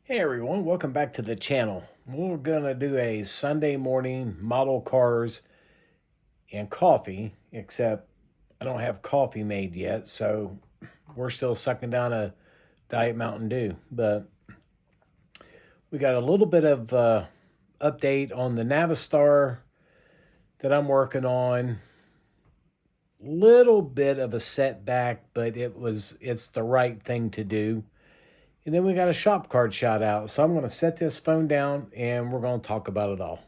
Hey everyone, welcome back to the channel. We're going to do a Sunday morning model cars and coffee, except I don't have coffee made yet, so we're still sucking down a Diet Mountain Dew. But we got a little bit of update on the Navistar that I'm working on. Little bit of a setback, but it's the right thing to do. And then we got a shop card shout out. So I'm going to set this phone down and we're going to talk about it all.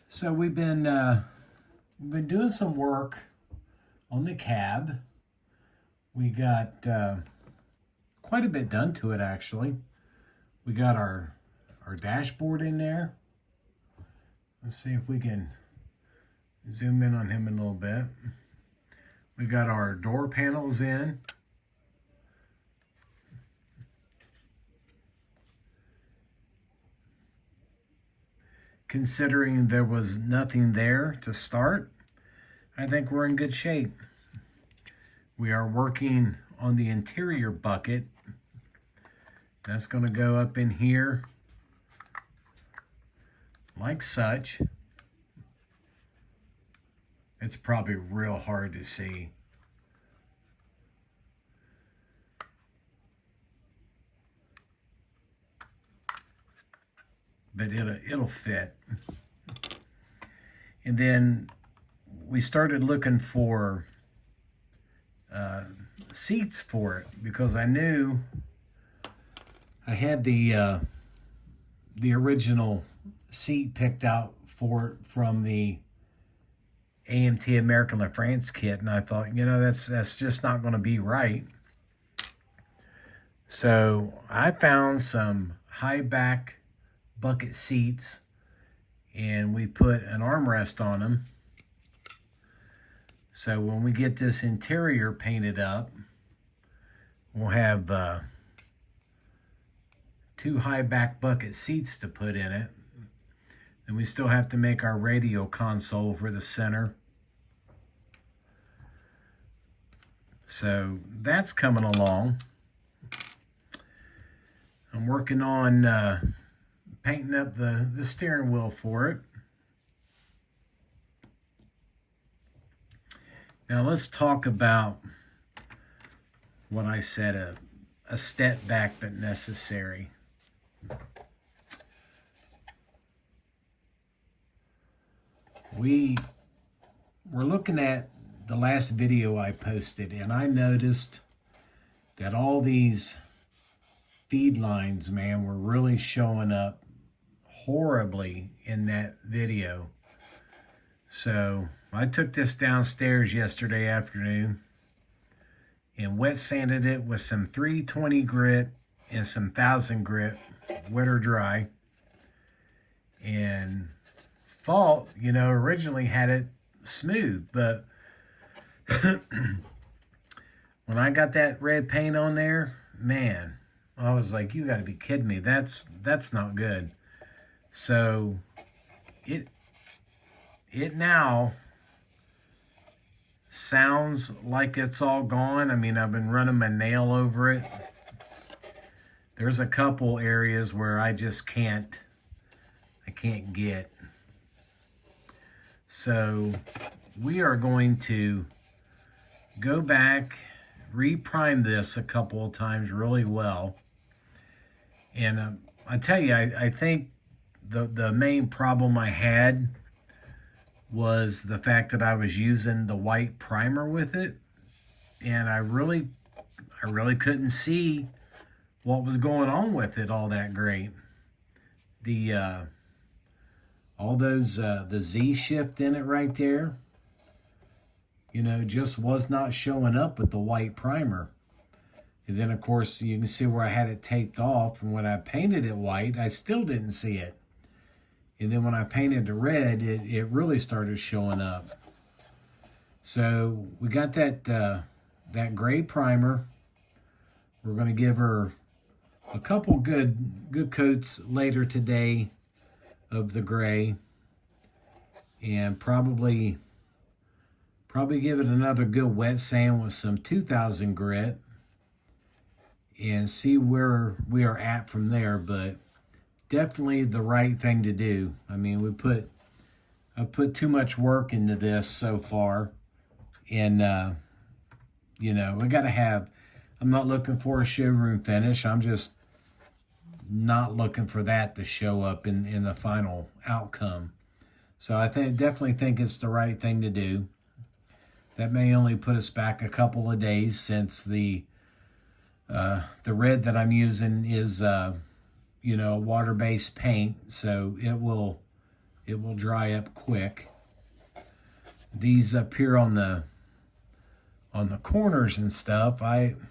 So we've been doing some work on the cab. We got quite a bit done to it actually. We got our dashboard in there. Let's see if we can zoom in on him a little bit. We got our door panels in. Considering there was nothing there to start, I think we're in good shape. We are working on the interior bucket. That's going to go up in here like such. It's probably real hard to see. But it'll fit. And then we started looking for seats for it because I knew I had the original seat picked out for it from the AMT American La France kit, and I thought, that's just not going to be right. So I found some high back bucket seats, and we put an armrest on them. So when we get this interior painted up, we'll have two high back bucket seats to put in it. Then we still have to make our radio console for the center. So that's coming along. I'm working on painting up the steering wheel for it. Now let's talk about what I said, a step back but necessary. We were looking at the last video I posted, and I noticed that all these feed lines, man, were really showing up horribly in that video. So I took this downstairs yesterday afternoon and wet sanded it with some 320 grit and some 1000 grit, wet or dry. And thought, originally had it smooth, but when I got that red paint on there, man, I was like, you got to be kidding me. That's not good. So it now sounds like it's all gone. I mean, I've been running my nail over it. There's a couple areas where I just can't get. So we are going to go back, reprime this a couple of times really well. And I tell you, I think the main problem I had was the fact that I was using the white primer with it, and I really couldn't see what was going on with it all that great. The all those the Z shift in it right there, just was not showing up with the white primer. And then of course you can see where I had it taped off, and when I painted it white, I still didn't see it. And then when I painted the red, it really started showing up. So we got that gray primer. We're going to give her a couple good coats later today of the gray, and probably Probably give it another good wet sand with some 2000 grit and see where we are at from there. But definitely the right thing to do. I mean, I've put too much work into this so far, and you know, we got to have. I'm not looking for a showroom finish. I'm just not looking for that to show up in the final outcome. So I definitely think it's the right thing to do. That may only put us back a couple of days, since the red that I'm using is you know, water-based paint, so it will dry up quick. These up here on the corners and stuff, I've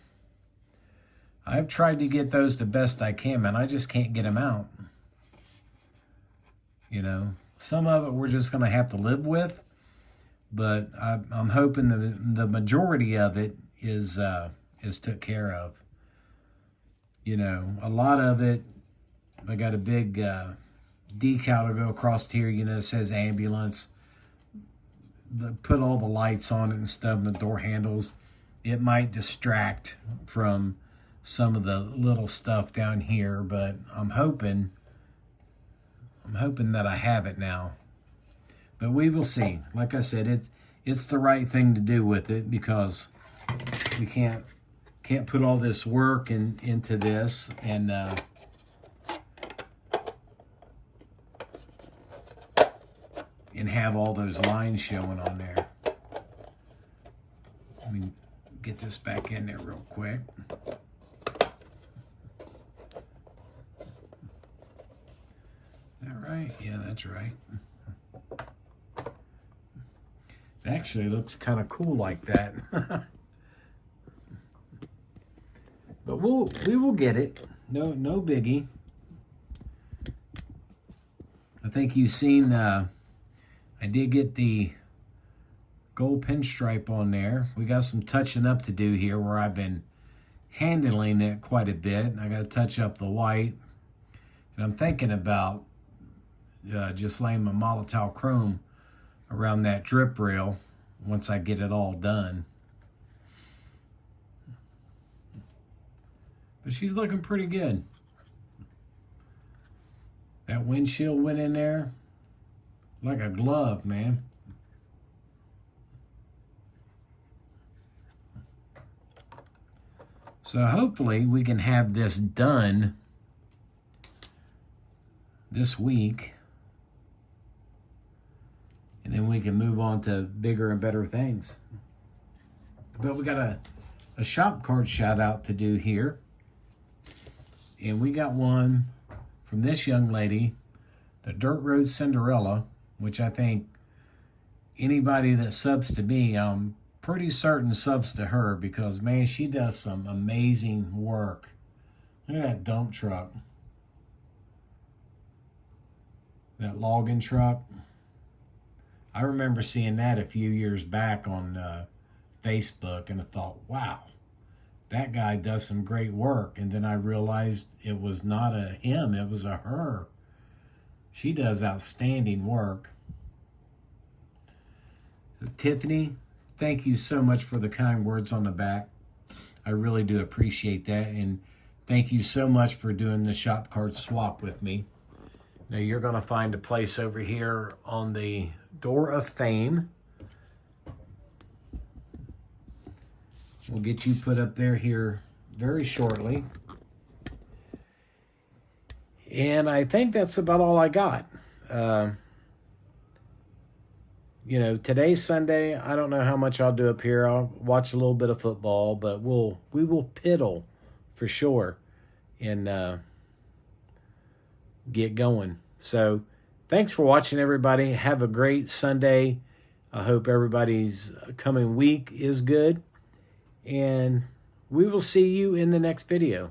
tried to get those the best I can, man. I just can't get them out. You know, some of it we're just going to have to live with, but I'm hoping the majority of it is took care of. You know, a lot of it, I got a big decal to go across here, you know, it says ambulance. Put all the lights on it and stuff, the door handles. It might distract from some of the little stuff down here, but I'm hoping that I have it now. But we will see. Like I said, it's the right thing to do with it, because we can't put all this work into this and have all those lines showing on there. Let me get this back in there real quick. Is that right? Yeah, that's right. It actually looks kind of cool like that. But we will get it. No biggie. I think you've seen I did get the gold pinstripe on there. We got some touching up to do here, where I've been handling it quite a bit. I got to touch up the white. And I'm thinking about just laying my Molotow chrome around that drip rail once I get it all done. But she's looking pretty good. That windshield went in there like a glove, man. So hopefully we can have this done this week, and then we can move on to bigger and better things. But we got a shop card shout out to do here. And we got one from this young lady, the Dirt Road Cinderella, which I think anybody that subs to me, I'm pretty certain subs to her, because, man, she does some amazing work. Look at that dump truck. That logging truck. I remember seeing that a few years back on Facebook, and I thought, wow, that guy does some great work. And then I realized it was not a him, it was a her. She does outstanding work. So, Tiffany, thank you so much for the kind words on the back. I really do appreciate that. And thank you so much for doing the shop card swap with me. Now you're going to find a place over here on the Door of Fame. We'll get you put up there here very shortly. And I think that's about all I got. You know, today's Sunday. I don't know how much I'll do up here. I'll watch a little bit of football, but we will piddle for sure and get going. So thanks for watching, everybody. Have a great Sunday. I hope everybody's coming week is good. And we will see you in the next video.